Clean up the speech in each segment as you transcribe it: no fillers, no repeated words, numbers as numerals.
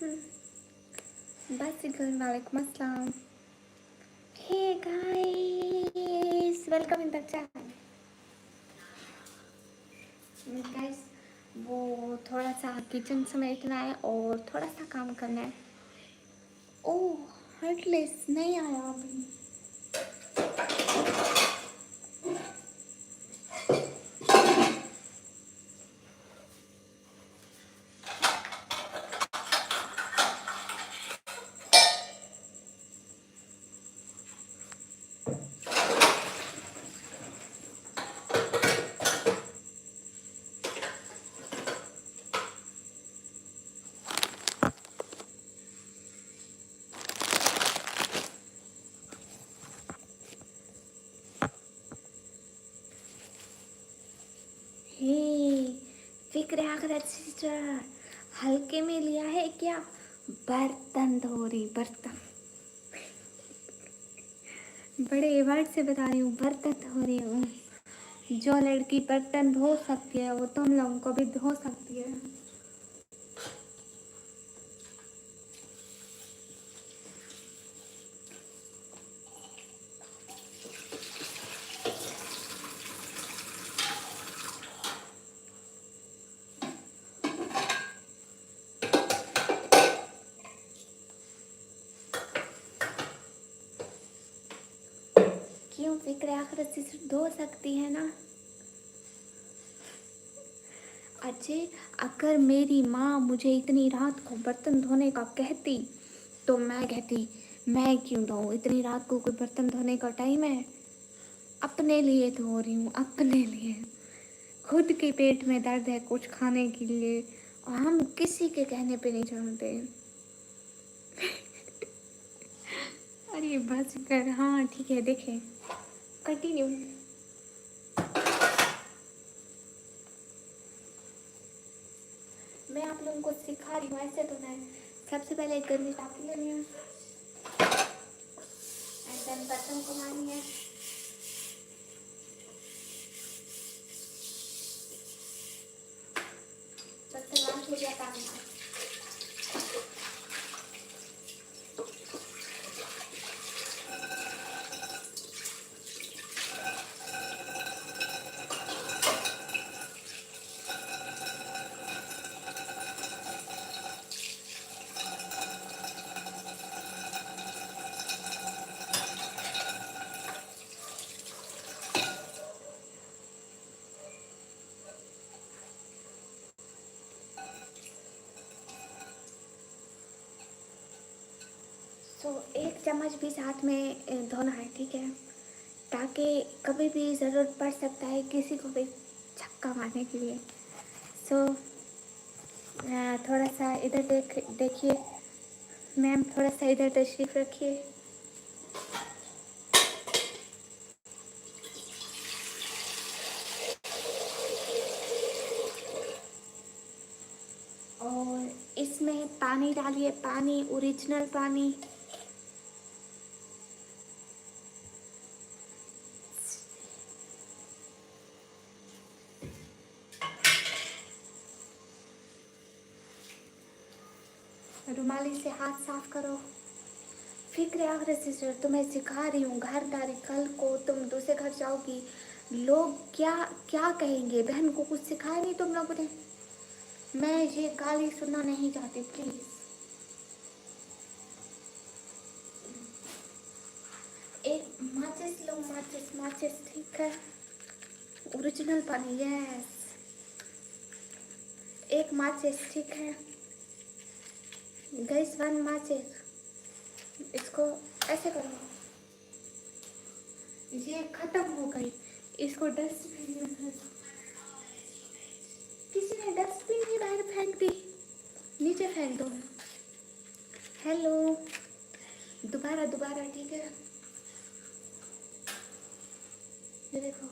Bicycle, walaikum assalam. Hey guys, welcome in the channel. Guys, वो थोड़ा सा kitchen समेटना है और थोड़ा सा काम करना है. ओह, हार्टलेस नहीं आया अभी. हे फिक्र आखिरत सिस्टर, हल्के में लिया है क्या? बर्तन धो रही, बर्तन. बड़े वर्ड से बता रही हूँ, बर्तन धो रही हूँ. जो लड़की बर्तन धो सकती है वो तुम लोगों को भी धो सकती है. क्यों फिक्र आखिरत से सिर्फ धो सकती है ना? अजय, अगर मेरी माँ मुझे इतनी रात को बर्तन धोने का कहती तो मैं कहती मैं क्यों धोऊं, इतनी रात को कोई बर्तन धोने का टाइम है? अपने लिए धो रही हूँ, अपने लिए. खुद के पेट में दर्द है कुछ खाने के लिए और हम किसी के कहने पे नहीं चलते. अरे बस कर. हाँ ठीक है, देखें, कंटिन्यू. मैं आप लोगों को सिखा रही हूँ, ऐसे तो नहीं. सबसे पहले एक गंदी टाकी लेनी है, एंड देन बर्तन को लानी है. बर्तन लाने के लिए पानी है. तो एक चम्मच भी साथ में धोना है, ठीक है, ताकि कभी भी ज़रूरत पड़ सकता है किसी को भी छक्का मारने के लिए. सो थोड़ा सा इधर देखिए मैम, थोड़ा सा इधर तशरीफ़ रखिए. और इसमें पानी डालिए, पानी, ओरिजिनल पानी. रुमाली से हाथ साफ करो. फिक्र आखिर सिस्टर, तुम्हें सिखा रही हूँ. घरदारी, कल को तुम दूसरे घर जाओगी, लोग क्या क्या कहेंगे? बहन को कुछ सिखाया नहीं तुम लोगों ने. मैं ये गाली सुनना नहीं चाहती, प्लीज. एक माचिस लो, माचिस, माचिस, ठीक है. ओरिजिनल पानी, यस. एक माचिस, ठीक है. गैस, वन माचिस. इसको ऐसे करो. ये खत्म हो गई. इसको डस्टबिन में फेंक दो. किसी ने डस्टबिन ही बाहर फेंक दी. नीचे फेंक दो. हेलो, दोबारा दोबारा, ठीक है. ये देखो.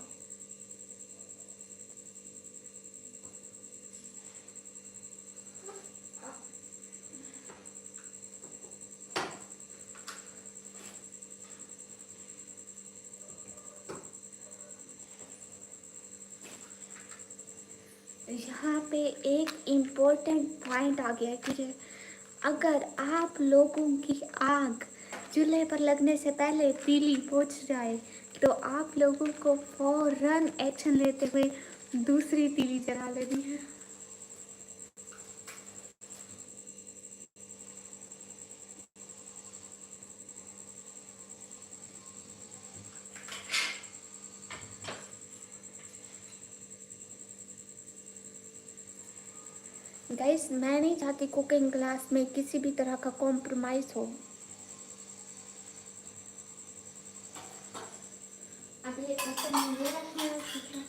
यहाँ पे एक इम्पोर्टेंट पॉइंट आ गया है, ठीक है. अगर आप लोगों की आग चूल्हे पर लगने से पहले तीली पहुंच जाए तो आप लोगों को फौरन एक्शन लेते हुए दूसरी तीली जला लेनी है। गाइस, मैं नहीं चाहती कुकिंग क्लास में किसी भी तरह का कॉम्प्रोमाइज हो। अब ये बर्तन ये रखना है, ठीक है।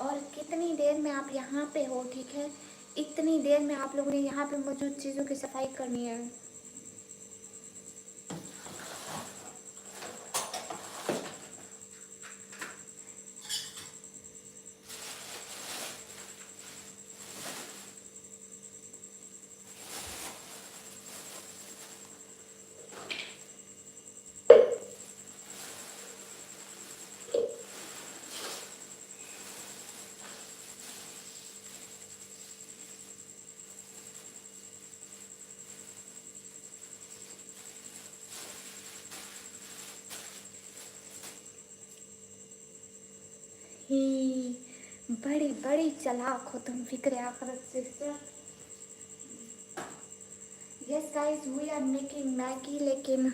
और कितनी देर में आप यहाँ पे हो, ठीक है, इतनी देर में आप लोगों ने यहाँ पे मौजूद चीज़ों की सफाई करनी है। ही बड़ी बड़ी चालाक हो तुम, फिक्र आखिरत से। Yes guys, we are making Maggi, लेकिन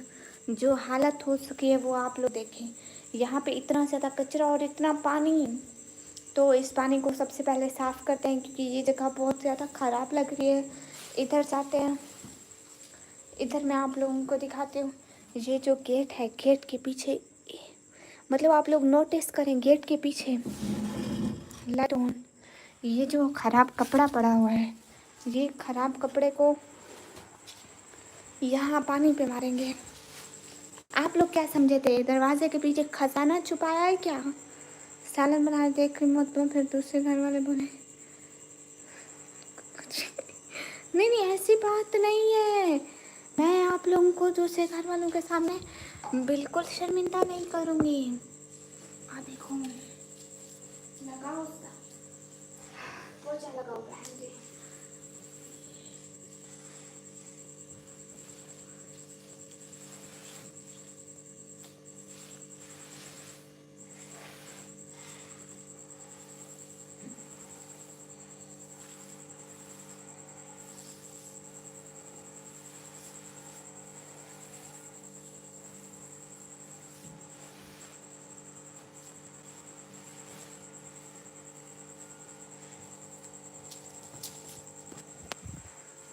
जो हालत हो सकी है वो आप लोग देखें। यहाँ पे इतना ज़्यादा कचरा और इतना पानी, तो इस पानी को सबसे पहले साफ़ करते हैं क्योंकि ये जगह बहुत ज़्यादा ख़राब लग रही है। इधर जाते हैं, इधर मैं आप लोगों को दिखाती हूँ। ये जो गेट है, गेट के पीछे, मतलब आप लोग नोटिस करें, गेट के पीछे लाइट ऑन, ये जो ख़राब कपड़ा पड़ा हुआ है, ये ख़राब कपड़े को यहाँ पानी पे मारेंगे। आप लोग क्या समझे थे, दरवाजे के पीछे खजाना छुपाया है क्या? सालन बना देख के मत बोल, फिर दूसरे घर वाले बोले। नहीं नहीं, ऐसी बात नहीं है। मैं आप लोगों को दूसरे घर वालों के सामने बिल्कुल शर्मिंदा नहीं करूँगी। देखो, लगाओ उसका पोछा, लगाओ बहन जी।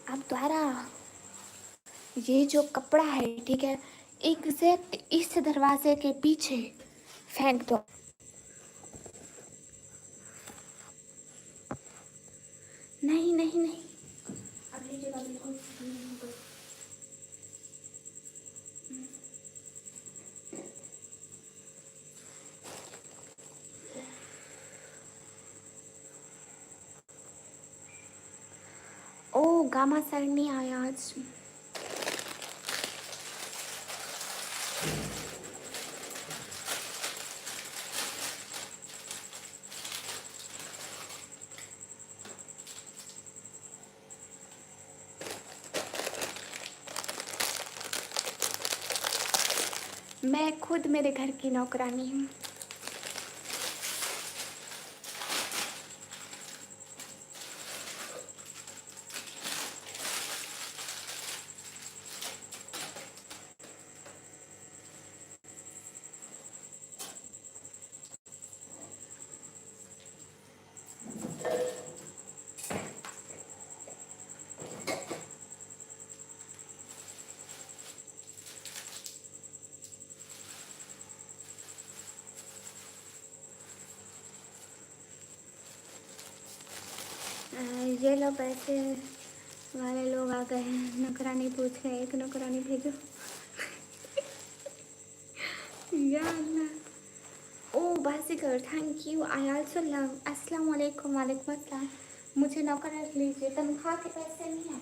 अब द्वारा ये जो कपड़ा है, ठीक है, एग्जैक्ट इस दरवाजे के पीछे फेंक दो। नहीं नहीं नहीं, अब ये जगह बिल्कुल सही नहीं होगी। ओ, गामा सर नहीं आया आज। मैं खुद मेरे घर की नौकरानी हूँ। ये लो पैसे वाले लोग आ गए हैं, नौकरानी पूछ रहे, एक नौकरानी भेजो। या अल्लाह। ओ बासिकर, thank you, I also love. अस्सलाम वालेकुम। वालेकुम अस्सलाम। मुझे नौकर रख लीजिए, तनख्वाह के पैसे नहीं हैं।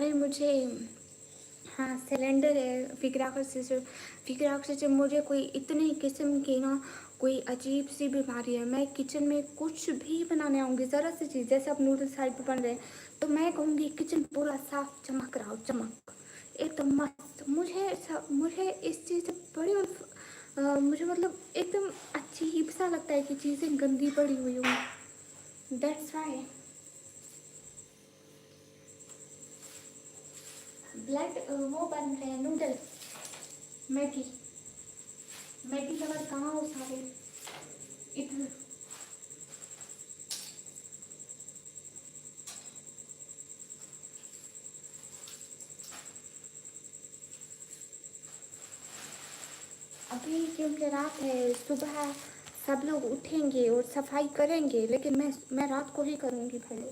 अरे मुझे, हाँ सिलेंडर है, फिक्र से मुझे कोई इतने किस्म की ना कोई अजीब सी बीमारी है। मैं किचन में कुछ भी बनाने आऊँगी, ज़रा सी चीज़, जैसे अब नूडल्स साइड पे बन रहे हैं तो मैं कहूँगी किचन पूरा साफ चमक रहा हो, चमक एकदम मस्त। मुझे इस चीज़ से बड़ी मुझे मतलब एकदम अजीब सा लगता है कि चीज़ें गंदी पड़ी हुई हूँ। दैट्स वाई ब्लड वो बन रहे हैं नूडल, मैगी। मैगी लवर कहाँ हो सारे इधर। अभी क्योंकि रात है, सुबह सब लोग उठेंगे और सफाई करेंगे, लेकिन मैं रात को ही करूँगी भाई।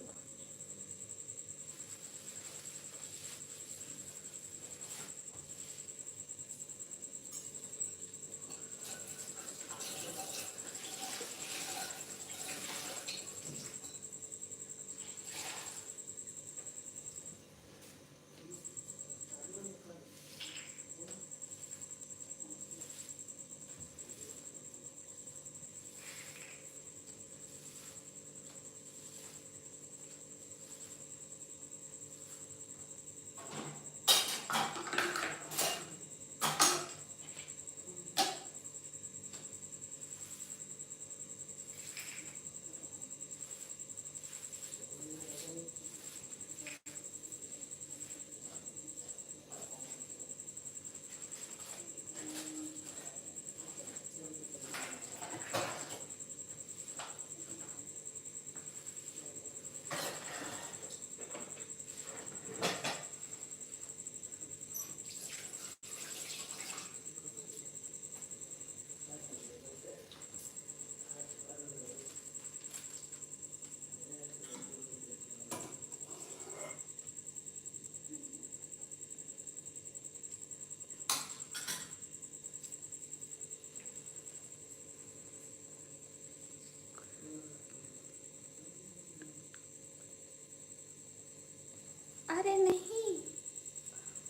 अरे नहीं,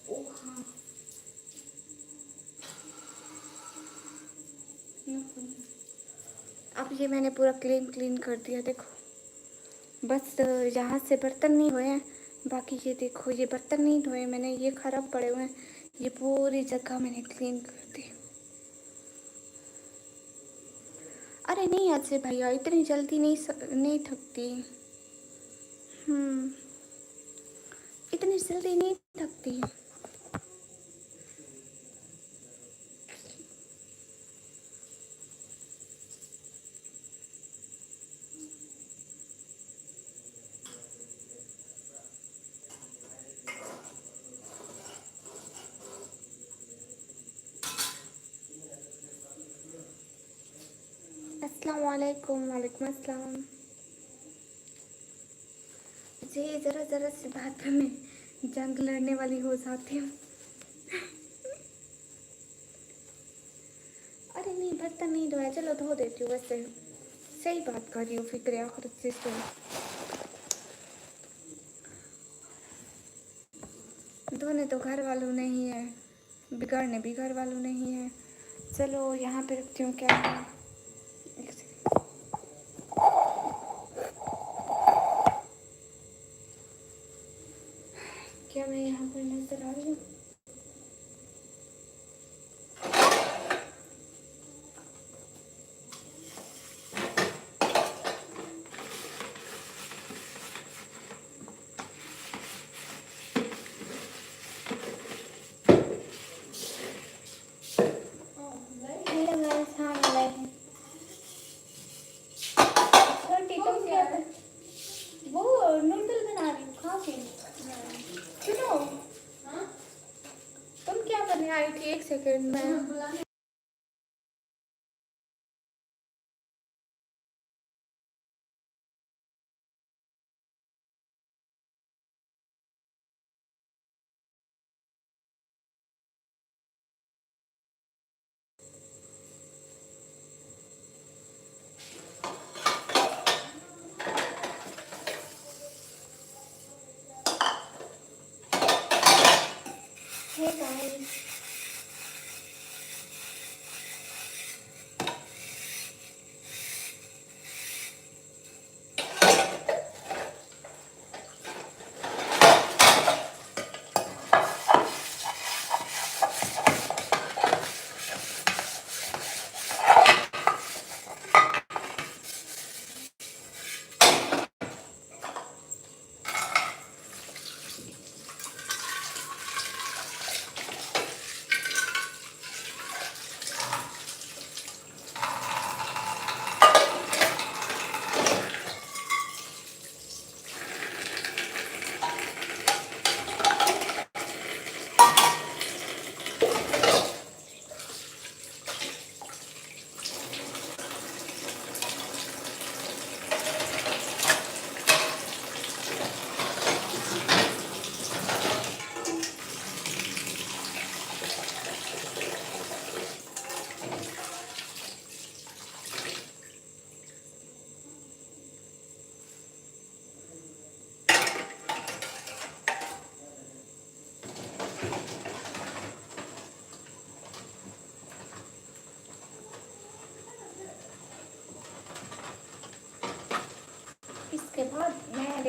ओ हाँ, अब ये मैंने पूरा क्लीन कर दिया देखो। बस यहाँ से बर्तन नहीं हुए हैं, बाकी ये देखो ये बर्तन नहीं धोए मैंने, ये खराब पड़े हुए हैं, ये पूरी जगह मैंने क्लीन कर दी। अरे नहीं आज से भैया, इतनी जल्दी नहीं थकती। हम्म, इतनी जल्दी नहीं थकती। अस्सलाम वालेकुम। वालेकुम अस्सलाम। जी ज़रा ज़रा सी बात पे मैं जंग लड़ने वाली हो जाती हूँ। अरे नहीं बर्तन नहीं धोया, चलो धो देती हूँ। वैसे सही बात कर रही हूँ, फिक्र आखिरत से धोने तो घर वालों ने ही है, बिगाड़ने भी घर वालों ने ही है। चलो यहाँ पे रखती हूँ क्या है। एक सेकंड। क्या मैं यहाँ पर नजर आ रही हूँ? हेलो गाइस, हाँ लाइक छोटी तुम क्या वो नूडल बना रही हूँ खा के। सुनो, तुम क्या करने आई थी? एक सेकंड में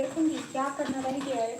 देखूंगी क्या करना रह गया है।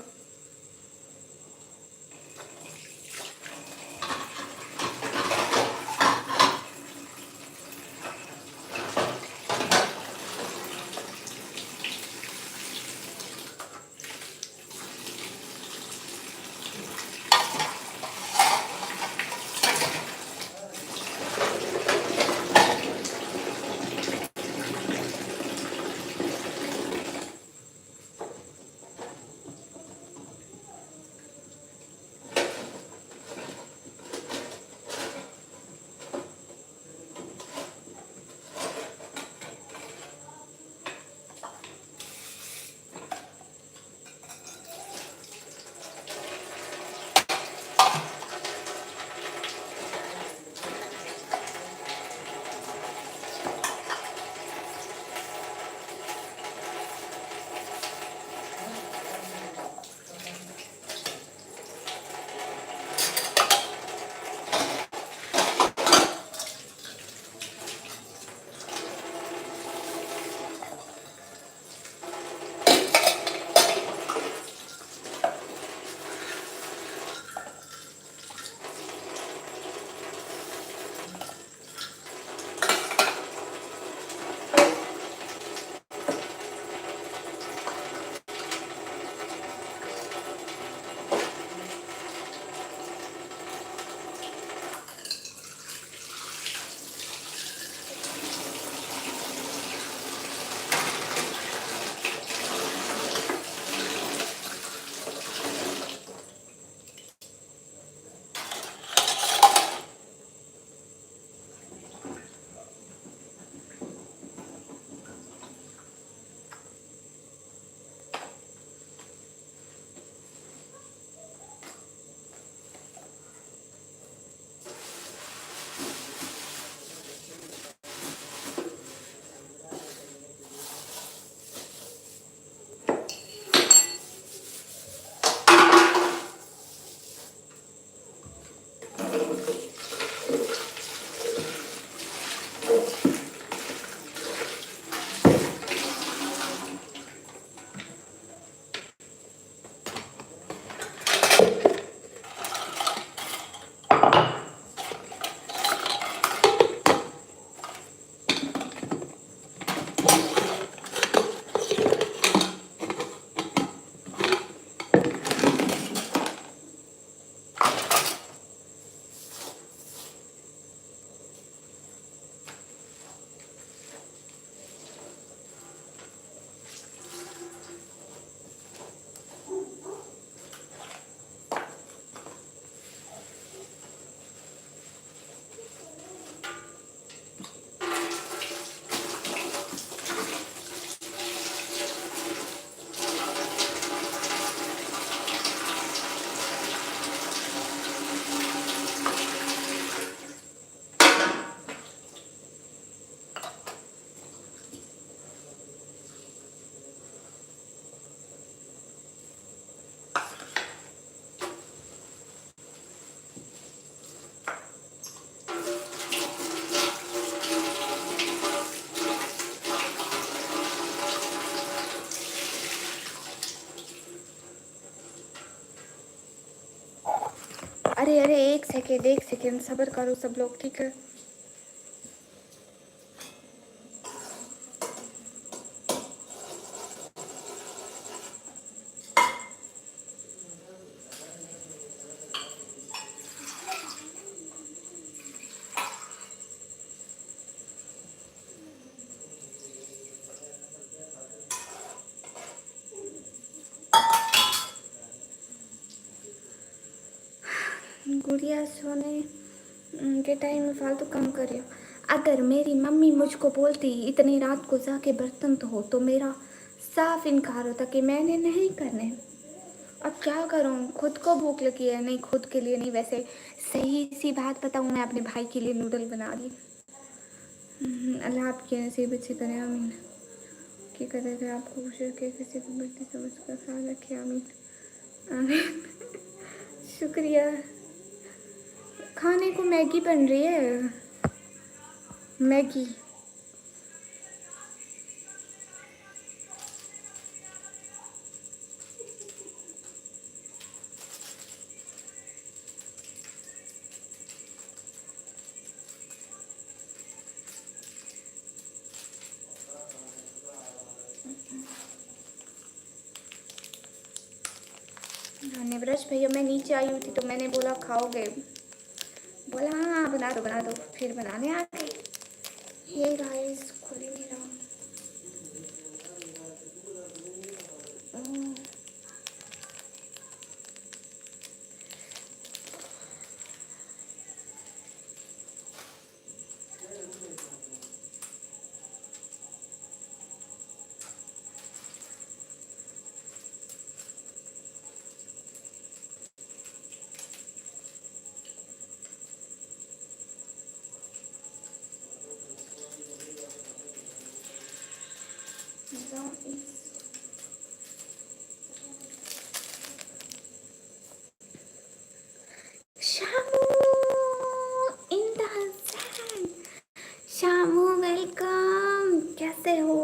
अरे अरे एक सेकेंड सब्र करो सब लोग, ठीक है। गुड़िया सोने के टाइम में फालतू काम कर रही हो। अगर मेरी मम्मी मुझको बोलती इतनी रात को जाके बर्तन धो, तो मेरा साफ इनकार होता कि मैंने नहीं करने। अब क्या करूं, खुद को भूख लगी है। नहीं, खुद के लिए नहीं, वैसे सही सी बात बताऊं, मैं अपने भाई के लिए नूडल बना रही। अल्लाह आपके नसीब अच्छी करे, आमीन। की कदर है आपको खुश रखे, किसी को बेटी समझ कर ख्याल रखे, आमीन आमीन। शुक्रिया। खाने को मैगी बन रही है, मैगी। युवराज भैया, मैं नीचे आई हुई थी तो मैंने बोला खाओगे, बोला हाँ बना दो, फिर बनाने आ गई। हे गाइस, खुल ही नहीं रहा। Shamu in the sand, Shamu welcome, कैसे हो?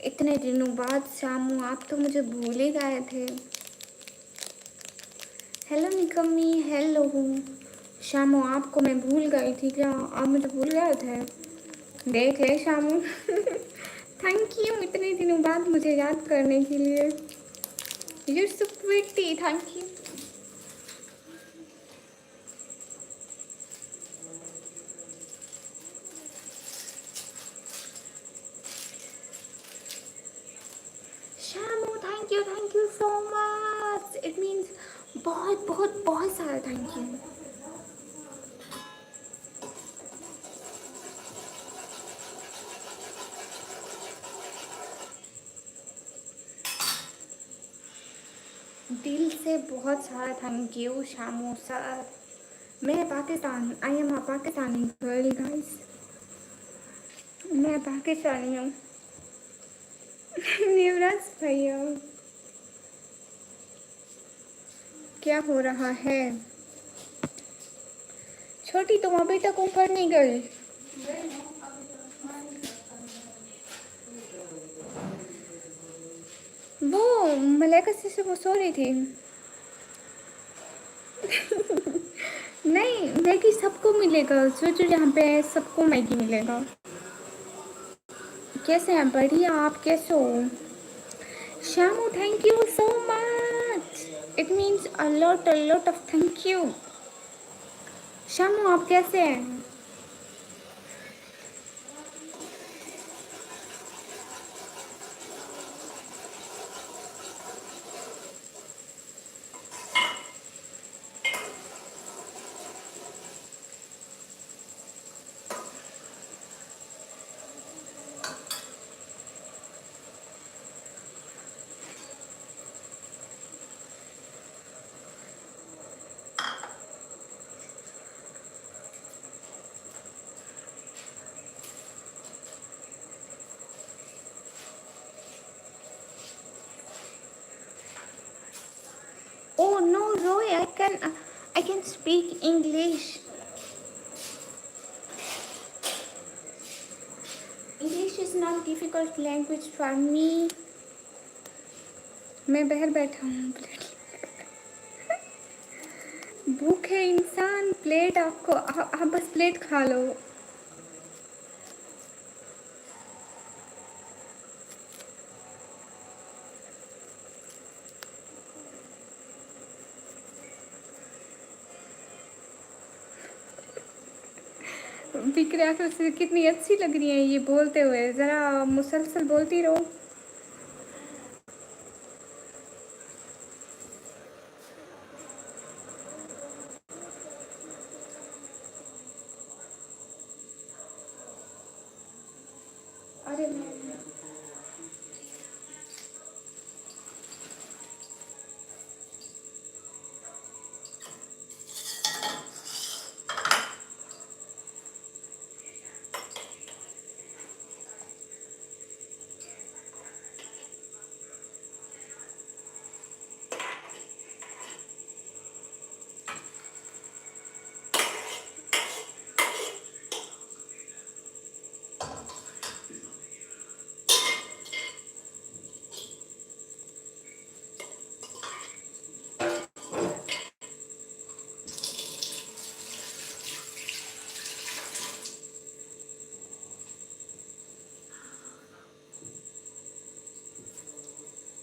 इतने दिनों बाद शामू, आप तो मुझे भूल ही गए थे। हेलो निकम्मी, हेलो शामू, आपको मैं भूल गई थी क्या? आप मुझे भूल गए थे? देख ले शामू। थैंक यू इतने दिनों बाद मुझे याद करने के लिए। You so pretty, thank you. Shamu thank you so much, it means बहुत बहुत बहुत सारा थैंक यू। दिल से बहुत सारा थैंक यू शामू सर। मैं Pakistan, I am a Pakistani girl guys, मैं पाकिस्तानी हूँ। युवराज भैया, क्या हो रहा है? छोटी तुम अभी तक ऊपर नहीं गई? वो मलाइका से वो सो रही थी। नहीं, मैगी सबको मिलेगा, जो जो यहाँ पे है सबको मैगी मिलेगा। कैसे हैं? बढ़िया, आप कैसे हो? Shamu thank you so much, it means a lot of thank you. Shamu आप कैसे हैं? Oh no, Roy, I can speak English. English is not difficult language for me. मैं बाहर बैठा हूँ। भूखे इंसान, प्लेट आपको, आप बस प्लेट खा लो। विक्रा से कितनी अच्छी लग रही है ये बोलते हुए, ज़रा मुसलसल बोलती रहो। अरे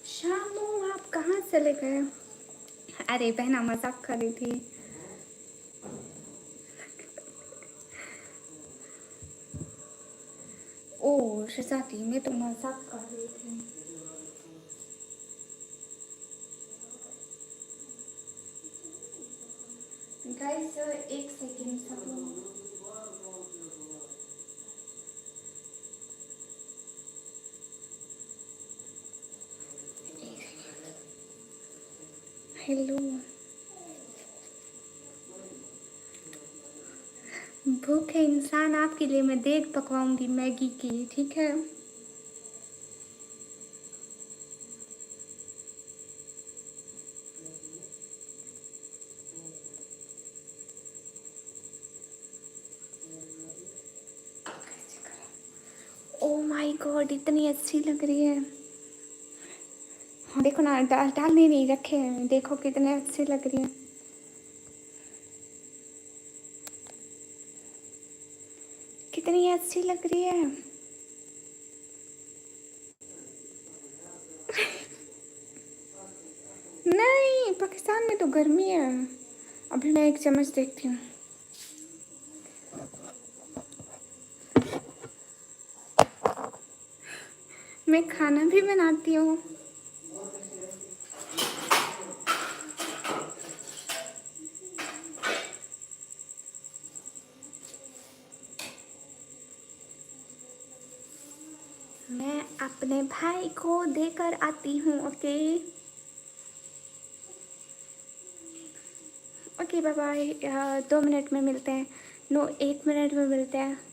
शामू आप कहाँ चले गए? अरे बहना मजाक कर रही थी। ओ शहजादी, मैं तो मजाक कर रही थी। गाइस एक सेकेंड सब लोग। हेलो। भूखे इंसान आपके लिए मैं देग पकवाऊंगी मैगी की, ठीक है। ओ माय गॉड, इतनी अच्छी लग रही है। हाँ देखो ना, डालने नहीं रखे हैं, देखो कितने अच्छे लग रही है। कितनी अच्छी लग रही है। नहीं, पाकिस्तान में तो गर्मी है। अभी मैं एक चम्मच देखती हूँ। मैं खाना भी बनाती हूँ। मैं अपने भाई को देकर आती हूँ। Okay okay, bye bye. 2 मिनट में मिलते हैं। नो, 1 मिनट में मिलते हैं।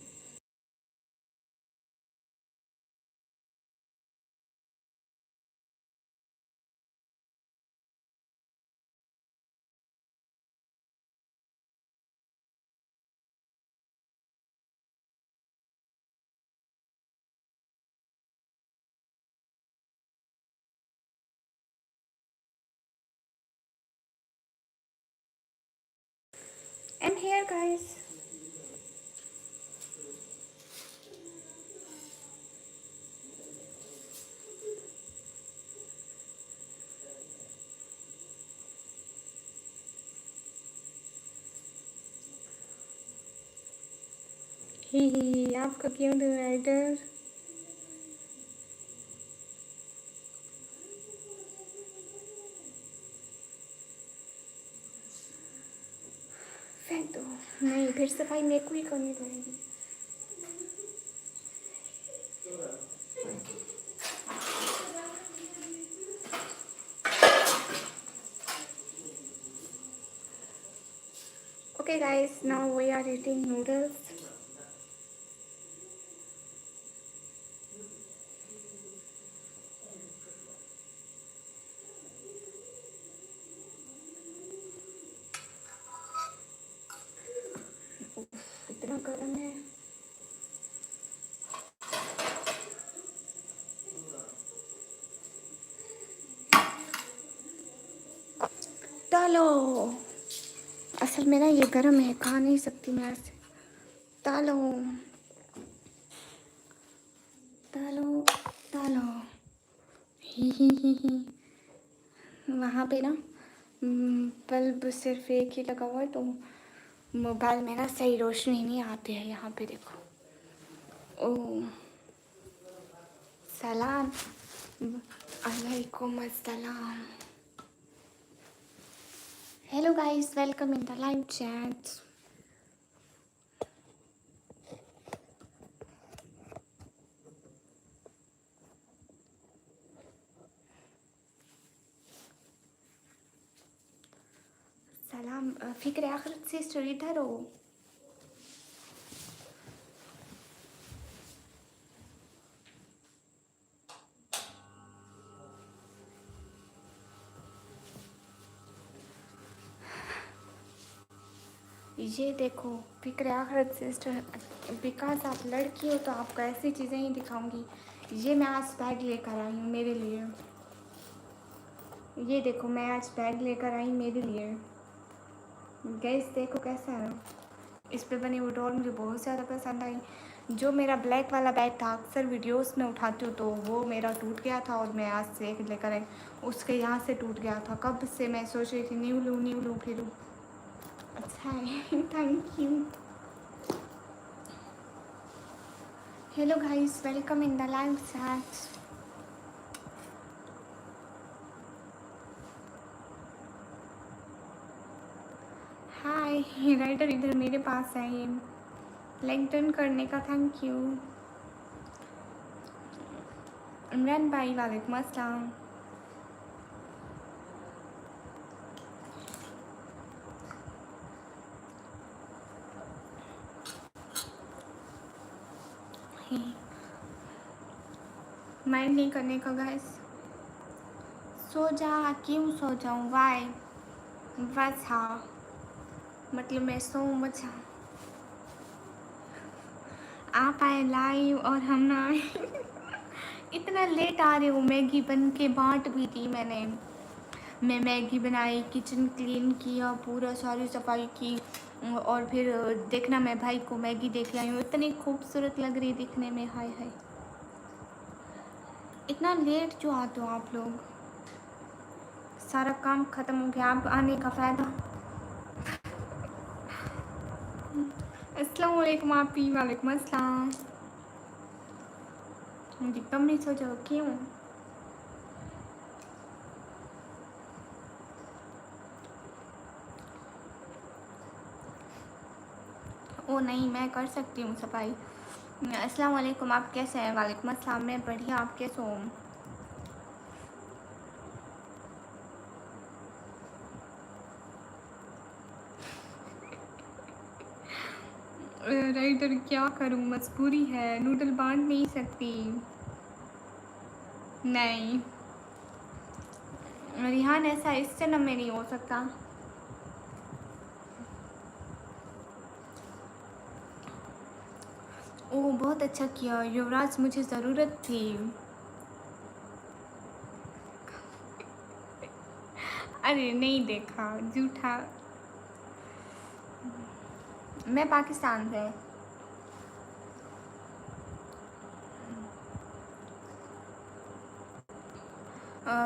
I'm here, guys. ही आपका क्यों डिवाइडर? फेंक दो। नहीं, फिर सफाई मेरे को ही करनी पड़ेगी। Okay, guys, now we are eating noodles. इतना गर्म है। डालो। असल में ना ये गर्म है, खा नहीं सकती मैं ऐसे। डालो डालो डालो। ही। वहाँ पे ना बल्ब सिर्फ एक ही लगा हुआ है, तो मोबाइल में ना सही रोशनी नहीं आती है। यहाँ पे देखो। ओ सलाम। अलैकुम अस्सलाम। Hello guys, welcome in the live chat. सलाम। फिक्र आखिरत से स्टोरी इधर हो। ये देखो, फिक्र आखिरत सिस्टर। बिकॉज आप लड़की हो तो आपको ऐसी चीज़ें ही दिखाऊंगी। ये मैं आज बैग लेकर आई हूँ मेरे लिए। ये देखो, मैं आज बैग लेकर आई मेरे लिए। गैस देखो कैसा है। इस पे बनी वो डॉल मुझे बहुत ज़्यादा पसंद आई। जो मेरा ब्लैक वाला बैग था, अक्सर वीडियोस में उठाती हूँ, तो वो मेरा टूट गया था और मैं आज से एक लेकर आई। उसके यहाँ से टूट गया था, कब से मैं सोच रही थी न्यू लूँ फिर लूँ। अच्छा है। Thank you. Hello guys, welcome in the live chat. Hi writer, इधर मेरे पास है ये लाइक डन करने का, थैंक यू। इमरान भाई वालेकुम अस्सलाम। माइंड नहीं करने का गाइस। सो जा, क्यों सो जाऊँ, वाई वजह, मतलब मैं सो वजह। आप आए लाइव और हम ना आए। इतना लेट आ रहे हो। मैगी बन के बांट भी दी मैंने। मैं मैगी बनाई, किचन क्लीन किया, पूरा सारी सफाई की, और फिर देखना मैं भाई को मैगी दे के आई हूँ। इतनी खूबसूरत लग रही दिखने में, हाय हाय। इतना लेट जो आते हो आप लोग। सारा काम ख़त्म हो गया, आप आने का फ़ायदा। अस्सलाम वालेकुम आपी। वालेकुम अस्सलाम। मुझे कम नहीं सोचो, क्यों? ओ नहीं, मैं कर सकती हूँ सफाई। अस्सलाम वालेकुम, आप कैसे हैं? वालेकुम अस्सलाम, मैं बढ़िया, आप कैसे हो? राइटर क्या करूँ, मजबूरी है, नूडल बांट नहीं सकती। नहीं रिहान, ऐसा इस जन्म में नहीं हो सकता। ओह बहुत अच्छा किया युवराज, मुझे ज़रूरत थी। अरे नहीं देखा, झूठा। मैं पाकिस्तान से।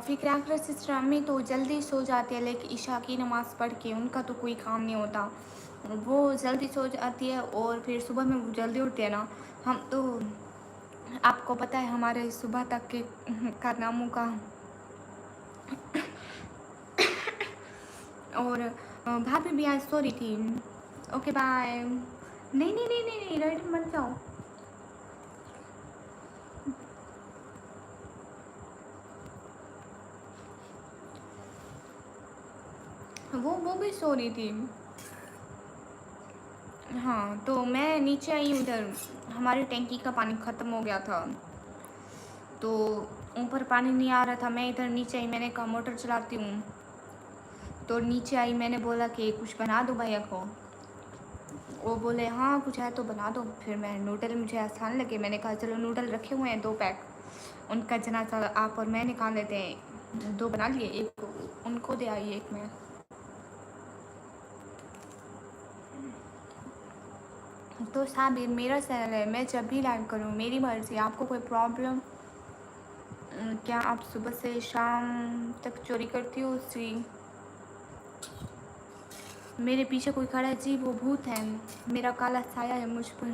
फ़िक्र अक्सर सिस्टर अम्मी तो जल्दी सो जाती है, लेकिन ईशा की नमाज़ पढ़ के उनका तो कोई काम नहीं होता। वो जल्दी सो जाती है और फिर सुबह में वो जल्दी उठती है ना। हम तो, आपको पता है हमारे सुबह तक के कारनामों का। और भाभी भी आज सो रही थी। Okay bye. नहीं नहीं नहीं नहीं नहीं, राइट मत जाओ। वो भी सो रही थी। हाँ तो मैं नीचे आई उधर, हमारी टैंकी का पानी ख़त्म हो गया था, तो ऊपर पानी नहीं आ रहा था। मैं इधर नीचे आई, मैंने कहा मोटर चलाती हूँ, तो नीचे आई, मैंने बोला कि कुछ बना दो भैया को। वो बोले हाँ कुछ है तो बना दो। फिर मैं नूडल, मुझे आसान लगे, मैंने कहा चलो नूडल रखे हुए हैं 2 पैक, उनका जनाजा आप और मैं निकाल लेते हैं। 2 बना लिए, एक उनको दे आई, एक मैं। तो साहब ये मेरा चैनल है, मैं जब भी लाइव करूँ मेरी मर्ज़ी। आपको कोई प्रॉब्लम? क्या आप सुबह से शाम तक चोरी करती हो? जी मेरे पीछे कोई खड़ा है जी, वो भूत है, मेरा काला साया है मुझ पर।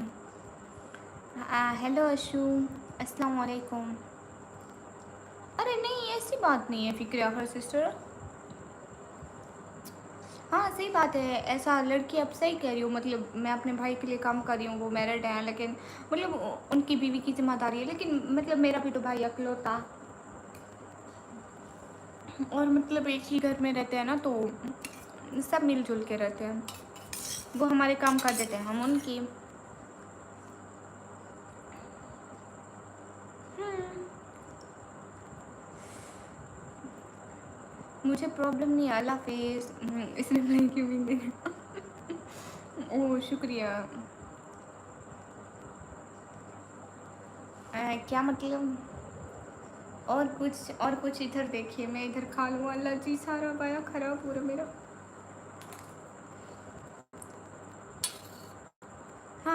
हेलो अशू, अस्सलाम वालेकुम। अरे नहीं, ऐसी बात नहीं है फ़िक्र आखिर सिस्टर। हाँ सही बात है, ऐसा लड़की आप सही कह रही हो। मतलब मैं अपने भाई के लिए काम कर रही हूँ, वो मैरिड हैं, लेकिन मतलब उनकी बीवी की जिम्मेदारी है, लेकिन मतलब मेरा भी तो भाई अकेलौता, और मतलब एक ही घर में रहते हैं ना, तो सब मिलजुल के रहते हैं। वो हमारे काम कर देते हैं, हम उनकी। मुझे प्रॉब्लम नहीं है, अल्लाह हाफिज़। इसने नहीं क्यों भी नहीं। ओह शुक्रिया। क्या मतलब? और कुछ इधर देखिए, मैं इधर खा लूँ। अल्लाह जी, सारा बाया ख़राब हो रहा मेरा।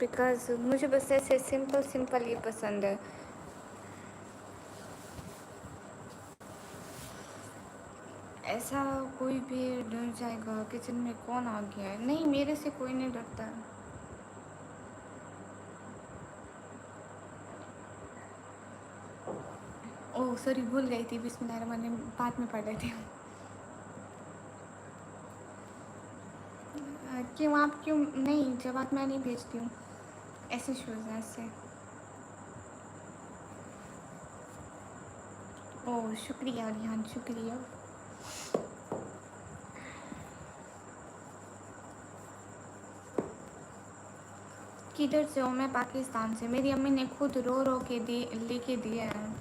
बिकॉज मुझे बस ऐसे सिंपल सिंपल ही पसंद है. ऐसा कोई भी डर जाएगा किचन में कौन आ गया है. नहीं, मेरे से कोई नहीं डरता है. ओह सॉरी, भूल गई थी. बिस्मिल्लाहिर्रहमानिर्रहीम बाद में पढ़ लेती हूँ. क्यों, आप क्यों नहीं, जवाब मैं नहीं भेजती हूँ. ऐसे शूज़ हैं ऐसे. ओह शुक्रिया रिहान, शुक्रिया. किधर से हो? मैं पाकिस्तान से. मेरी अम्मी ने खुद रो रो के लेके दिए हैं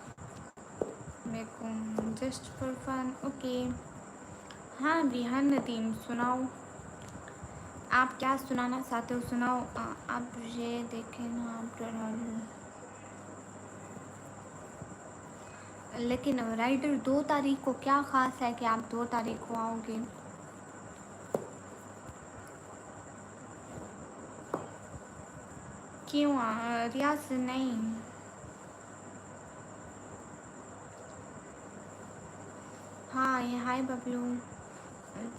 मेरे को, जस्ट फॉर फन. ओके. हाँ रिहान नदीम, सुनाओ. आप क्या सुनाना चाहते हो, सुनाओ. आप ये देखें ना, आप डरा लो. लेकिन राइडर 2 तारीख को क्या ख़ास है कि आप 2 तारीख को आओगे? क्यों रियाज नहीं. हाँ ये हाय बबलू.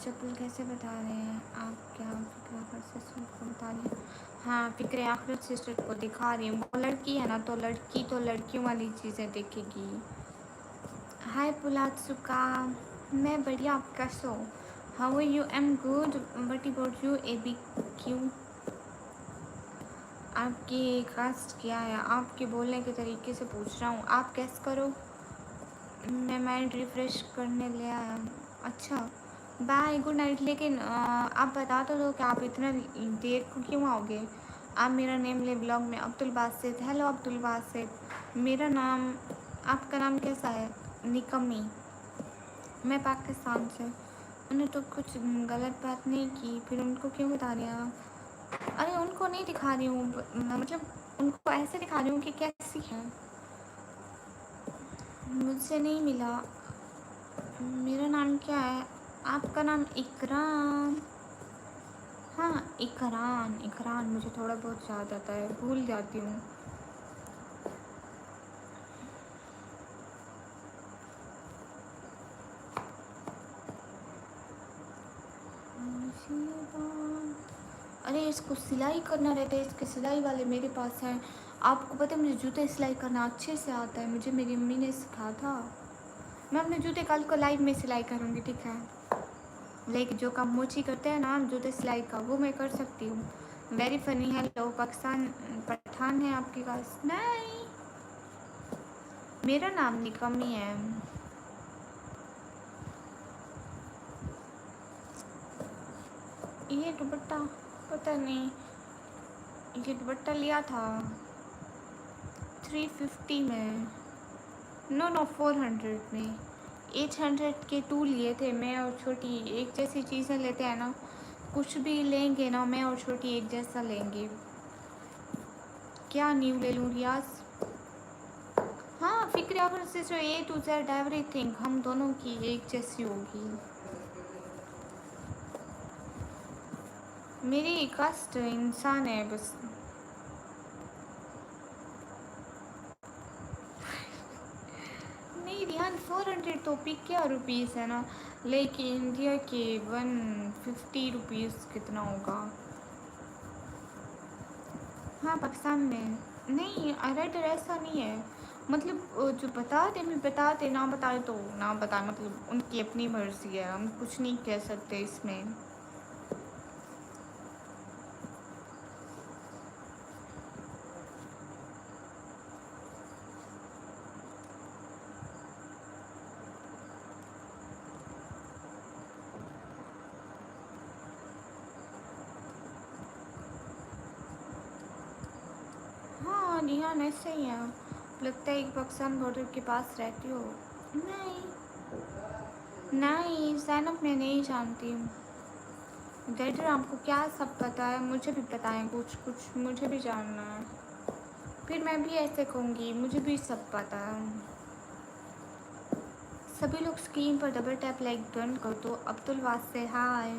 चप्पल कैसे बता रहे हैं आप? क्या फिक्र आखिरत सिस्टर को बता रही हैं? हाँ फिक्र आखिरत सिस्टर को दिखा रही हूँ. वो लड़की है ना, तो लड़की तो लड़कियों वाली चीज़ें देखेगी. हाय पुलात्सुका. मैं बढ़िया, आप कैसे हो? How are you? Am good. But about you A B Q. आपकी कास्ट क्या है? आपके बोलने के तरीके से पूछ रहा हूँ. आप कैस करो. मैं माइंड रिफ़्रेश करने ले आया. अच्छा बाय, गुड नाइट. लेकिन आप बता तो दो कि आप इतना देर को क्यों आओगे. आप मेरा नेम ले ब्लॉग में. अब्दुल बासित. हेलो अब्दुल बासित. मेरा नाम, आपका नाम कैसा है? निकमी. मैं पाकिस्तान से. उन्हें तो कुछ गलत बात नहीं की, फिर उनको क्यों बता रही हैं आप? अरे उनको नहीं दिखा रही हूँ, मतलब उनको ऐसे दिखा रही हूँ कि कैसी है. मुझसे नहीं मिला. मेरा नाम क्या है? आपका नाम इकराम. हाँ इकरान, इकरान. मुझे थोड़ा बहुत याद आता है, भूल जाती हूँ. अरे इसको सिलाई करना रहता है, इसके सिलाई वाले मेरे पास हैं. आपको पता है मुझे जूते सिलाई करना अच्छे से आता है. मुझे मेरी अम्मी ने सिखाया था. मैं अपने जूते कल को लाइव में सिलाई करूँगी, ठीक है. लेकिन जो काम मोची करते हैं ना जूते सिलाई का, वो मैं कर सकती हूँ. Very funny. Hello Pakistan Pathan है आपके पास? नहीं, मेरा नाम निकमी है. ये दुपट्टा पता नहीं, ये दुपट्टा लिया था 350 में. नो नो 400 में. 800 के 2 लिए थे. मैं और छोटी एक जैसी चीज़ें लेते हैं ना, कुछ भी लेंगे ना, मैं और छोटी एक जैसा लेंगे. क्या न्यू ले लूँ रियाज? हाँ फिक्र आखिर से जो ए टू जेड एवरीथिंग हम दोनों की एक जैसी होगी. मेरी कास्ट इंसान है बस. नहीं रिहान, 400 तो क्या रुपीज़ है ना, लेकिन इंडिया के 150 रुपीज़ कितना होगा? हाँ पाकिस्तान में. नहीं राइटर ऐसा नहीं है, मतलब जो बताते मैं बताते, ना बताए तो ना बताए, मतलब उनकी अपनी मर्ज़ी है, हम कुछ नहीं कह सकते इसमें. हाँ रिहान ऐसे ही है. लगता है कि पाकिस्तान बॉर्डर के पास रहती हो. नहीं नहीं ज़ैनब, मैं नहीं जानती हूँ. डैडर आपको क्या सब पता है? मुझे भी पता है कुछ कुछ, मुझे भी जानना है. फिर मैं भी ऐसे कहूँगी मुझे भी सब पता है. सभी लोग स्क्रीन पर डबल टैप लाइक डन कर दो. अब्दुल वासे हाय.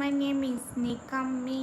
My name is Nikami.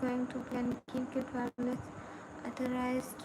going to plan cricket wireless authorized.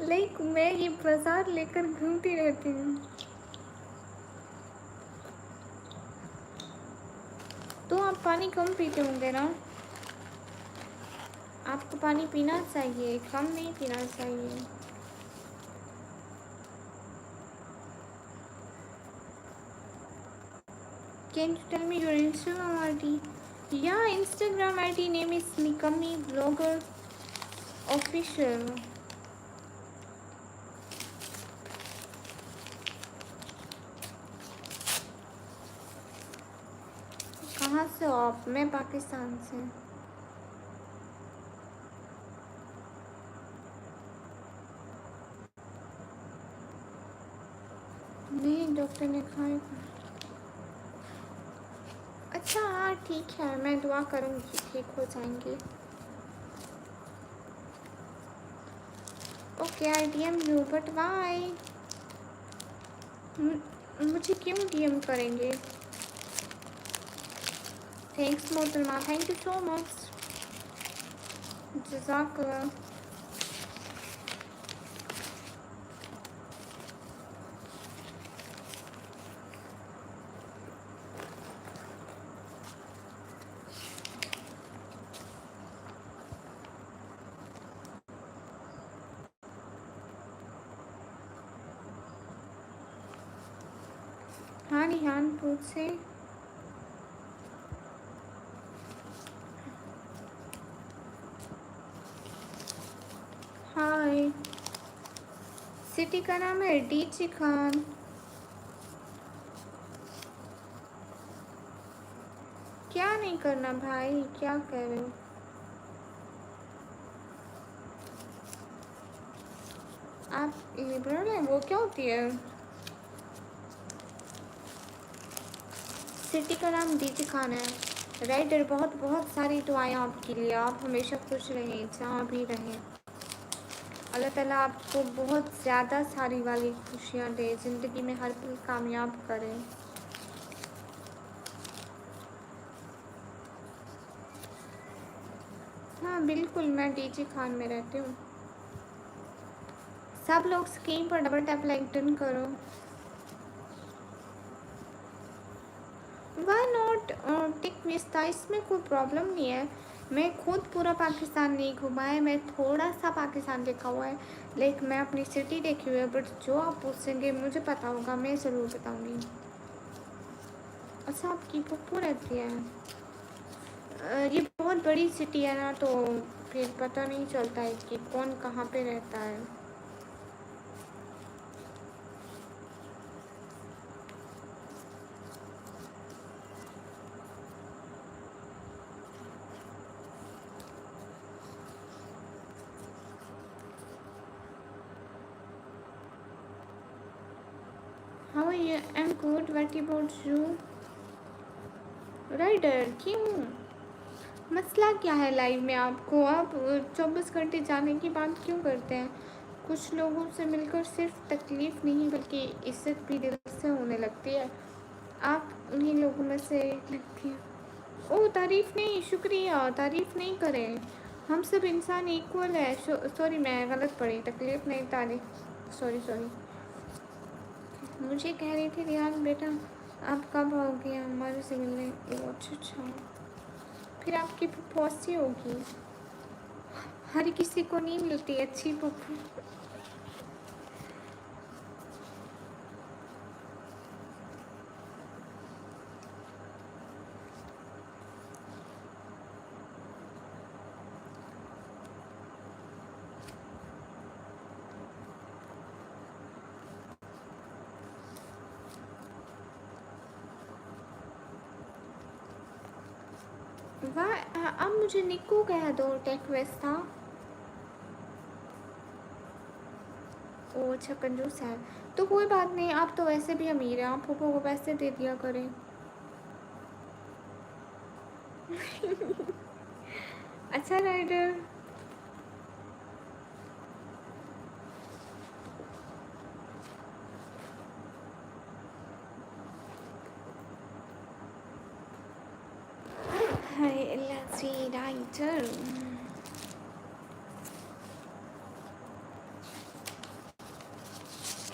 Like मैं ये बाजार लेकर घूमती रहती हूँ। तो आप पानी कम पीते होंगे ना? आपको पानी पीना चाहिए, कम नहीं पीना चाहिए। Can you tell me your Instagram ID? Yeah, Instagram ID name is Nikami Blogger Official. कहाँ से हो आप? मैं पाकिस्तान से। नहीं, डॉक्टर ने खाए। अच्छा हाँ ठीक है, मैं दुआ करूँगी ठीक हो जाएंगे। Okay I DM you but why? मुझे क्यों DM करेंगे? थैंक्स मोहतरमा, थैंक यू सो मच, जज़ाकल्लाह। हाँ रिहान पूछे। हाय, सिटी का नाम है डीची खान। क्या नहीं करना भाई, क्या कह रहे हो? आप लिबरल हैं? वो क्या होती है? सिटी का नाम डीची खान है। राइटर बहुत बहुत सारी दुआएं आपके लिए, आप हमेशा खुश रहें जहाँ भी रहें। अल्लाह ताला आपको बहुत ज़्यादा सारी वाली खुशियाँ दे, ज़िंदगी में हर पल कामयाब करें। हाँ बिल्कुल, मैं डीजी खान में रहती हूँ। सब लोग स्क्रीन पर डबल टैप लाइक डन करो। वाई नॉट टिक मिस्ता, इसमें कोई प्रॉब्लम नहीं है। मैं खुद पूरा पाकिस्तान नहीं घूमा है, मैं थोड़ा सा पाकिस्तान देखा हुआ है, लाइक मैं अपनी सिटी देखी हुई है, बट जो आप पूछेंगे मुझे पता होगा, मैं ज़रूर बताऊंगी। अच्छा आपकी पप्पू रहती है? ये बहुत बड़ी सिटी है ना, तो फिर पता नहीं चलता है कि कौन कहाँ पे रहता है। How are you? I am good, what about you? Rider क्यों? मसला क्या है लाइफ में आपको? आप 24 घंटे जाने की बात क्यों करते हैं? कुछ लोगों से मिलकर सिर्फ तकलीफ़ नहीं बल्कि इज्जत भी दिल से होने लगती है। आप उन्हीं लोगों में से एक लगती हैं। ओह तारीफ़ नहीं, शुक्रिया, तारीफ़ नहीं करें, हम सब इंसान इक्वल है। सॉरी मैं गलत पढ़ी, तकलीफ़ नहीं तारीफ़, सॉरी सॉरी। मुझे कह रही थी रियान बेटा आप कब आओगे हमारे से मिलने? ओह अच्छा अच्छा, फिर आपकी पॉसी होगी। हर किसी को नहीं मिलती अच्छी पप्पू। वाह, अब मुझे निक्कू कह दो, टेक वेस्ट था। ओ अच्छा कंजूस है, तो कोई बात नहीं, आप तो वैसे भी अमीर हैं, आप पप्पू को पैसे दे दिया करें। अच्छा rider, hi let's see writer.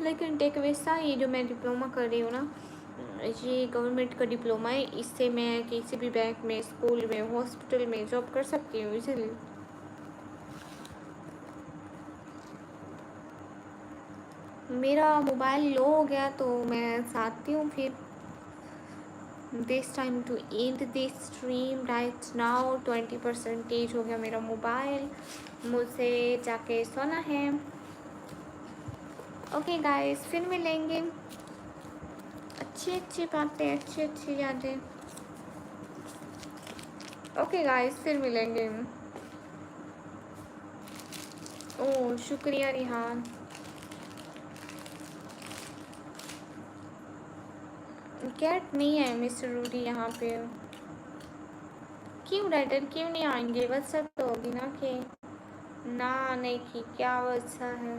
लेकिन टेक वैसा ये जो मैं डिप्लोमा कर रही हूँ ना, ये गवर्नमेंट का डिप्लोमा है, इससे मैं किसी भी बैंक में, स्कूल में, हॉस्पिटल में जॉब कर सकती हूँ इजीली। मेरा मोबाइल लो हो गया तो मैं चाहती हूँ फिर this time to end this stream right now. 20% हो गया मेरा मोबाइल, मुझे जाके सोना है। ओके गाइस, फिर मिलेंगे। अच्छी अच्छी बातें, अच्छी अच्छी यादें। ओके गाइस, फिर मिलेंगे। ओह शुक्रिया रिहान। कैट नहीं है मिस्टर रूडी यहाँ पे। क्यों राइटर क्यों नहीं आएंगे? वजह तो होगी ना कि ना आने की, क्या वजह है?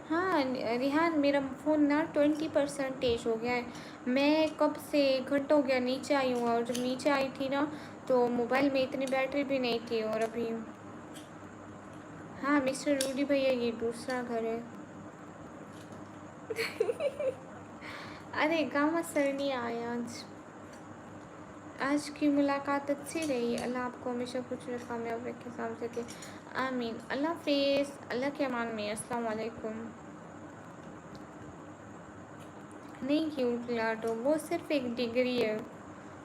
हाँ रिहान, मेरा फ़ोन ना 20% हो गया है। मैं कब से 1 घंटा हो गया नीचे आई हूँ, और जब नीचे आई थी ना तो मोबाइल में इतनी बैटरी भी नहीं थी। और अभी हाँ मिस्टर रूडी भैया, ये दूसरा घर है। अरे गामा सर नहीं आए आज। आज की मुलाकात अच्छी रही। अल्लाह आपको हमेशा कुछ कामयाब रखे, साम सके, आमीन। अल्लाह हाफिज़, अल्लाह के अमान में। अस्सलाम वालेकुम। नहीं क्यों खिलाटो, वो सिर्फ एक डिग्री है।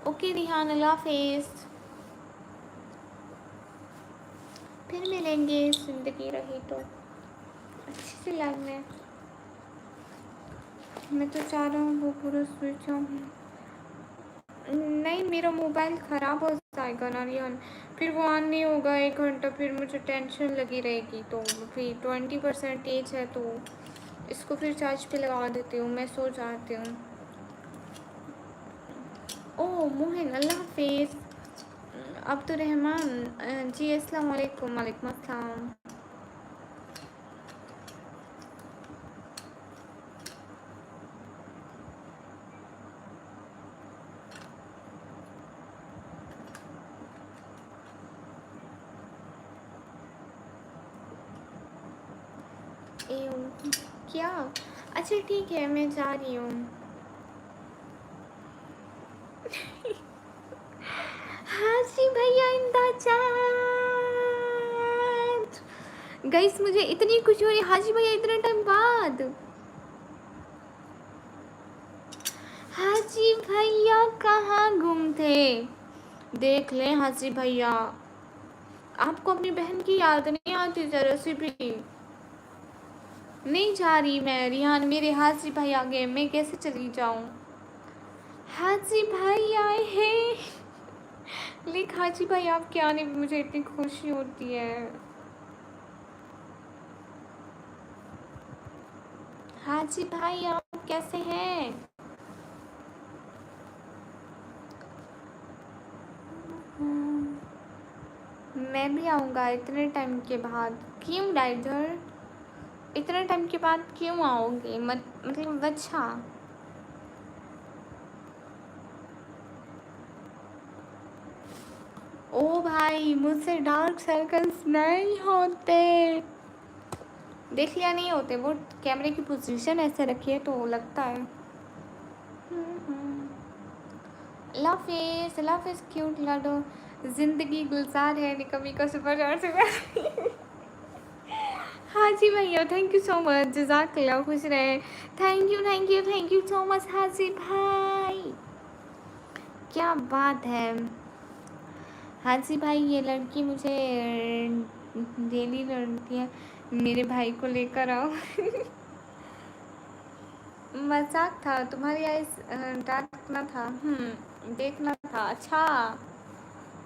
ओके रिहान, अल्लाह हाफिज़, फिर मिलेंगे ज़िंदगी रही तो। अच्छी सी लाइफ में मैं तो चाह रहा हूँ वो पूरा स्विच ऑन। नहीं, मेरा मोबाइल ख़राब हो जाएगा ना रिहान, फिर वो ऑन नहीं होगा 1 घंटा, फिर मुझे टेंशन लगी रहेगी। तो फिर 20% है तो इसको फिर चार्ज पे लगा देती हूँ, मैं सो जाती हूँ। ओह मोहन, अल्लाह हाफिज़। अब्दुर्रहमान जी, अस्सलाम वालेकुम। वालेकुम अस्सलाम। क्या? अच्छा ठीक है, मैं जा रही हूँ। हाँ जी भैया, इन द चैट। गाइस मुझे इतनी खुशी हो रही है, हाजी भैया इतने टाइम बाद। हाजी भैया कहाँ गुम थे? देख लें हाजी भैया, आपको अपनी बहन की याद नहीं आती जरा सी भी? नहीं जा रही मैं रिहान, मेरे हाजी भाई आ गए, मैं कैसे चली जाऊँ? हाजी भाई आए हैं। लेकिन हाजी भाई आपके आने में मुझे इतनी खुशी होती है। हाजी भाई आप कैसे हैं? मैं भी आऊँगा इतने टाइम के बाद। क्यों डाइडर, इतने टाइम के बाद क्यों आओगे? मतलब अच्छा। ओ भाई, मुझसे डार्क सर्कल्स नहीं होते। देख लिया, नहीं होते, वो कैमरे की पोजीशन ऐसे रखी है तो लगता है। लाफिस लाफिस क्यूट लाडो। जिंदगी गुलजार है, कभी का सुपर से। हाँ जी भैया, थैंक यू सो मच, जज़ाकल्लाह, खुश रहे। Thank you thank you thank you so much हाजी भाई, क्या बात है। हाजी भाई, ये लड़की मुझे डेली लड़ती है, मेरे भाई को लेकर आओ। मजाक था, तुम्हारी आइस डांटना था, देखना था। अच्छा,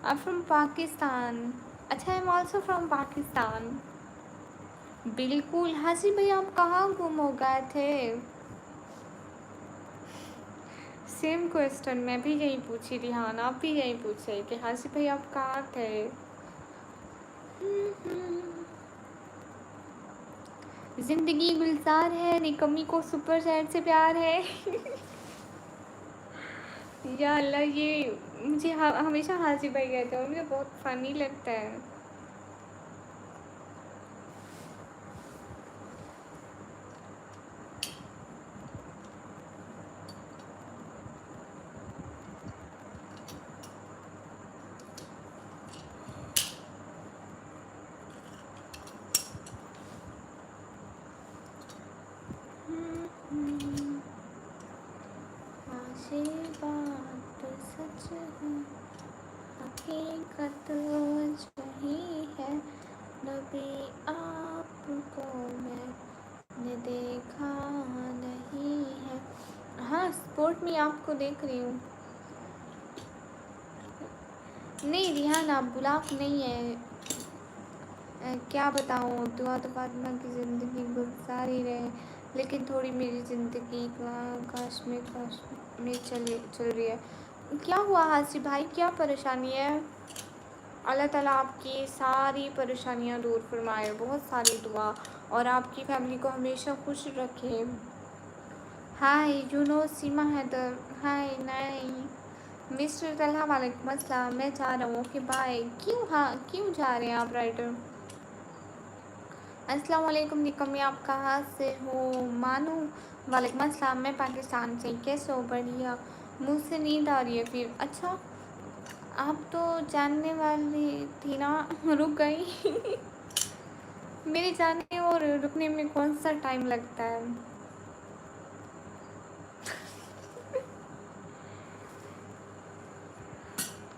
आप फ्रॉम पाकिस्तान? अच्छा, I am also from Pakistan. बिल्कुल हाजी भाई, आप कहाँ गुम हो गए थे? सेम क्वेश्चन मैं भी यही पूछी रिहान, आप भी यही पूछे कि हाजी भाई आप कहाँ थे? जिंदगी गुलजार है, निकम्मी को सुपर चैट से प्यार है। या अल्लाह, ये मुझे हमेशा हाजी भाई कहते हैं, मुझे बहुत फनी लगता है। हकीकत यही है, नबी आपको मैंने देखा नहीं है। हाँ, स्पोर्ट में आपको देख रही हूँ। नहीं रिहान, आप बुलाक नहीं है। क्या बताऊँ, दुआ तो फातिमा की ज़िंदगी गुजार ही रहे, लेकिन थोड़ी मेरी ज़िंदगी काश में चल रही है। क्या हुआ हासी भाई, क्या परेशानी है? अल्लाह ताला आपकी सारी परेशानियां दूर फरमाए, बहुत सारी दुआ, और आपकी फैमिली को हमेशा खुश रखे। हाय यू नो सीमा हैदर, हाय नहीं मिस्टर तलहा, वालेकुम अस्सलाम। मैं जा रहा हूँ, ओके बाय। क्यों? हाँ, क्यों जा रहे हैं आप राइटर? अस्सलाम वालेकुम निकम्मी, आप कहाँ से हो? मानू, वालेकुम अस्सलाम, मैं पाकिस्तान से। कैसे हो? बढ़िया। मुँह से नींद आ रही है फिर? अच्छा, आप तो जानने वाली थी ना, रुक गई। मेरे जाने और रुकने में कौन सा टाइम लगता है?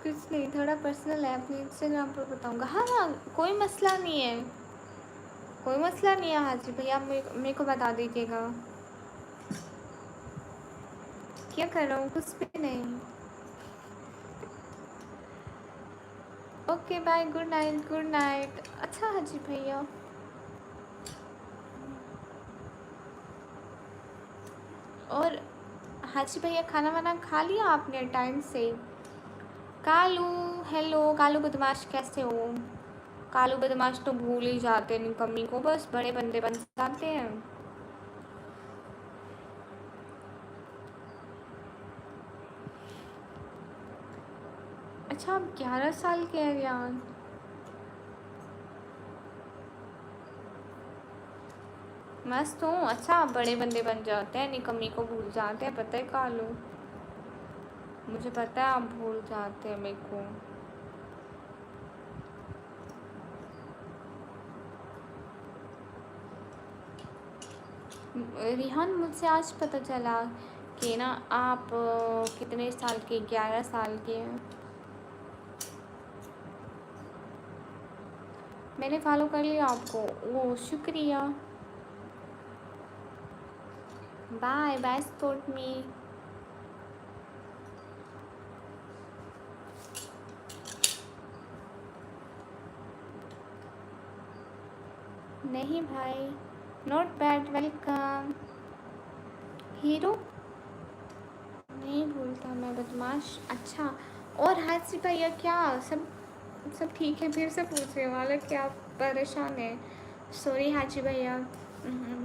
कुछ नहीं, थोड़ा पर्सनल है, अपने इंस्टाग्राम पर बताऊंगा। हाँ हाँ, कोई मसला नहीं है, कोई मसला नहीं है हाजी भैया, आप मेरे को बता दीजिएगा। क्या कर रहा हूँ? कुछ भी नहीं। Okay bye, good night, good night. अच्छा हाजी भैया, और हाजी भैया खाना वाना खा लिया आपने टाइम से? कालू, हेलो कालू बदमाश, कैसे हो? कालू बदमाश तो भूल ही जाते हैं निकम्मी को, बस बड़े बंदे बन जाते हैं। अच्छा, आप 11 साल के हैं यार? मस्त हूँ। अच्छा, आप बड़े बंदे बन जाते हैं, निकम्मी को भूल जाते हैं, पता है कालू, मुझे पता है आप भूल जाते हैं मेरे को। रिहान, मुझसे आज पता चला कि ना आप कितने साल के? 11 साल के हैं। मैंने फॉलो कर लिया आपको, वो शुक्रिया। Bye bye, support me. नहीं भाई, नॉट बैड, वेलकम। हीरो नहीं भूलता मैं, बदमाश। अच्छा, और हाथी भैया क्या सब ठीक है? फिर से पूछने वाला कि आप परेशान हैं? सॉरी हाजी भैया,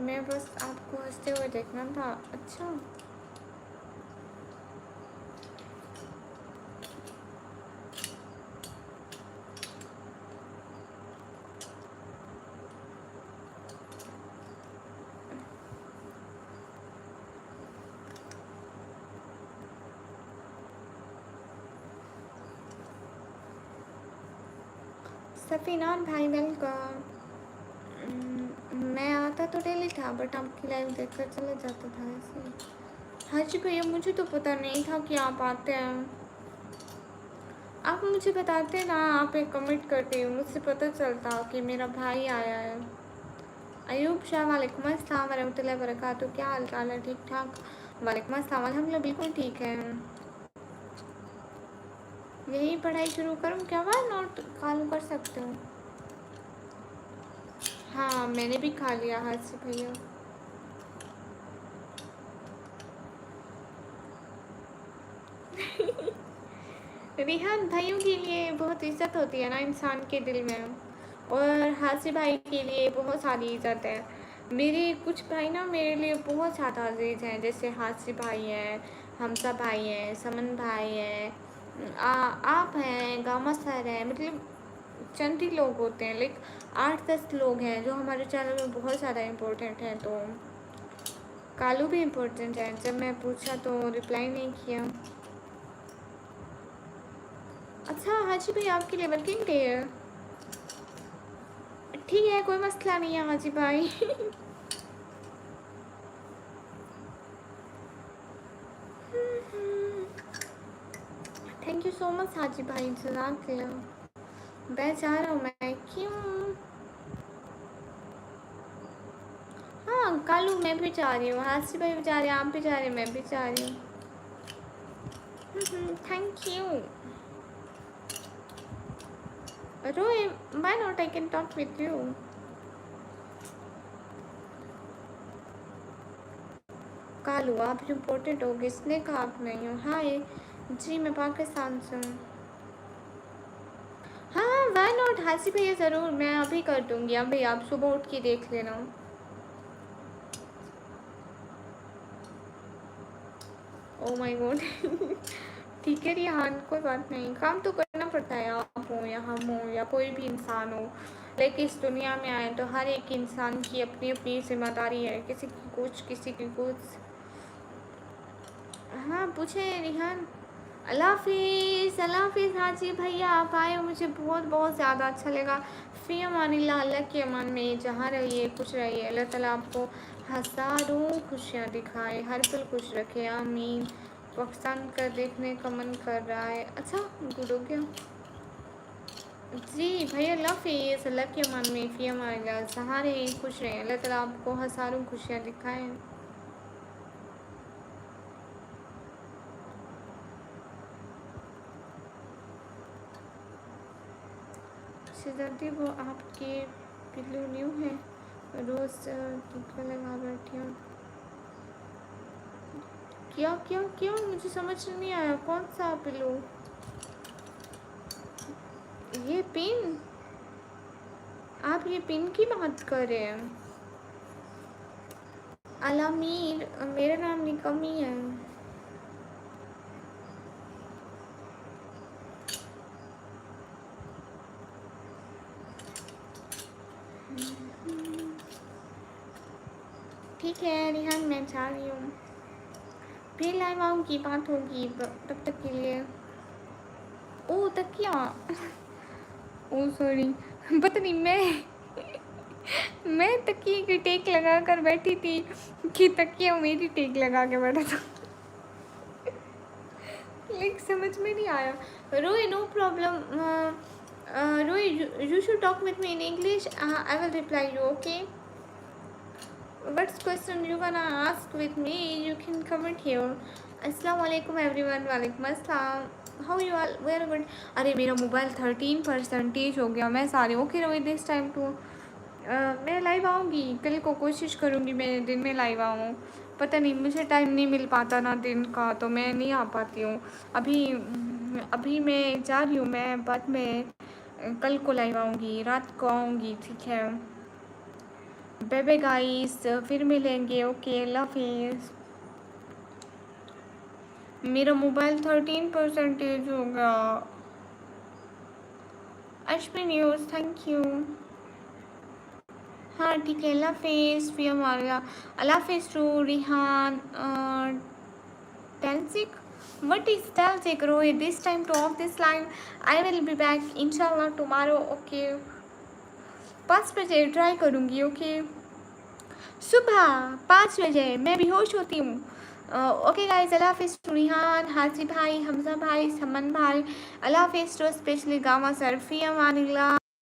मैं बस आपको हंसते हुए देखना था। अच्छा, सफ़ीनान भाई वेलकम। मैं आता तो डेली था, बट आपकी लाइव देखकर चले जाता था ऐसे। हाजी भैया, मुझे तो पता नहीं था कि आप आते हैं। आप मुझे बताते ना, आप एक कमेंट करते हो, मुझसे पता चलता कि मेरा भाई आया है। अयूब शाह, वालेकुम अस्सलाम वरहमतुल्लाहि वबरकातुहू। क्या हाल चाल है? ठीक ठाक। वालेकुम अस्सलाम, अल्हम्दुलिल्लाह बिल्कुल ठीक है। यही पढ़ाई शुरू करूँ क्या? हुआ, नोट चालू कर सकते हो। हाँ, मैंने भी खा लिया हाथ से भैया। रिहान, भाइयों के लिए बहुत इज्जत होती है ना इंसान के दिल में, और हासिब भाई के लिए बहुत सारी इज्जत है। मेरे कुछ भाई ना मेरे लिए बहुत ज़्यादा अजीज हैं, जैसे हासिब भाई हैं, हमसा भाई हैं, समन भाई हैं, आप हैं, गामा सर हैं, मतलब चंद ही लोग होते हैं, लाइक 8-10 लोग हैं जो हमारे चैनल में बहुत ज़्यादा इम्पोर्टेंट हैं। तो कालू भी इम्पोर्टेंट है, जब मैं पूछा तो रिप्लाई नहीं किया। अच्छा हाजी भाई, आपके लिए वर्किंग डे है? ठीक है, कोई मसला नहीं है हाजी भाई। थैंक यू सो मच हाजी भाई, जज़ाकल्लाह। मैं जा रहा हूँ, मैं क्यों? हाँ कालू मैं भी जा रही हूँ, हाजी भाई भी जा रहे हैं, आप भी जा रहे हैं, मैं भी जा रही हूँ। थैंक यू रोए, why not I can talk with you? Kalu आप इम्पोर्टेंट हो, किसने कहा आप नहीं हो? हाँ ये जी मैं पाकिस्तान से हूँ। हाँ वाई नॉट हासी भैया, ज़रूर मैं अभी कर दूँगी। अभी आप सुबह उठ के देख लेना। ओ माय गॉड ठीक है रिहान, कोई बात नहीं, काम तो करना पड़ता है। आप हो या हम हो या कोई भी इंसान हो, लेकिन इस दुनिया में आए तो हर एक इंसान की अपनी अपनी जिम्मेदारी है, किसी की कुछ किसी की कुछ। हाँ पूछे रिहान। अल्लाह हाफिज़, अल्लाह हाफिज़ हाजी भैया, आप आए हो मुझे बहुत बहुत ज़्यादा अच्छा लगा। फ़ी अमानिल्लाह, अल्लाह के अमान में जहाँ रहिए खुश रहिए। अल्लाह ताला आपको हज़ारों खुशियाँ दिखाए, हर पल खुश रखे, आमीन। पाकिस्तान का देखने का मन कर रहा है। अच्छा गुड हो गया जी भैया, अल्लाह हाफिज़, अल्लाह के अमान में, फ़ी अमानिल्लाह, जहाँ रहे खुश रहें। अल्लाह ताला आपको हज़ारों खुशियाँ दिखाएँ। सिद्धार्थी वो आपके पिल्लू न्यू है, रोज़ टीका लगा बैठी हूँ। क्या क्या क्या, मुझे समझ नहीं आया, कौन सा पिल्लू? ये पिन? आप ये पिन की बात कर रहे हैं? अलामीर, मेरा नाम निकमी है। ठीक है रिहान, मैं जा रही हूँ, फिर लाइव आऊँगी, बात होगी, तब तक के लिए। ओ तकिया ओ सॉरी पता नहीं मैं तकिए की टेक लगा कर बैठी थी कि तकिया मेरी टेक लगा के बैठा था लाइक समझ में नहीं आया। रोए नो प्रॉब्लम, रोए you should talk with me in English, I will reply you, okay? What's question you gonna ask with me, you can comment here. अस्सलाम वालेकुम एवरीवन, वालेकुम अस्सलाम, how you all, very good. अरे मेरा mobile 13% हो गया, मैं सारे ओके रोए दिस टाइम टू। मैं लाइव आऊँगी कल को, कोशिश करूँगी मैं दिन में लाइव आऊँ। पता नहीं मुझे टाइम नहीं मिल पाता ना दिन का, तो मैं नहीं आ पाती हूँ। अभी मैं जा रही हूँ, मैं बाद में कल को लाइव आऊँगी, रात को आऊँगी, ठीक है? बाय बाय गाइस, फिर मिलेंगे, ओके अल्लाह हाफिज़। मेरा मोबाइल 13% हो गया। Ashwin news, thank you. हाँ ठीक है, अल्लाह हाफिज़, फिर हमारा अल्लाह हाफिज़ to Rihan. Talsik? What is Talsik, Rohit? This time to off this line. I will be back inshallah tomorrow. Okay. 5 बजे ट्राई करूँगी, ओके? सुबह 5 बजे मैं बेहोश होती हूँ। ओके गाइज, अल्लाह हाफिज़ टू रिहान, हाजी भाई, हमजा भाई, समन भाई, अल्लाह हाफिज़ टू स्पेशली गामा सर, फी अमानिल्लाह।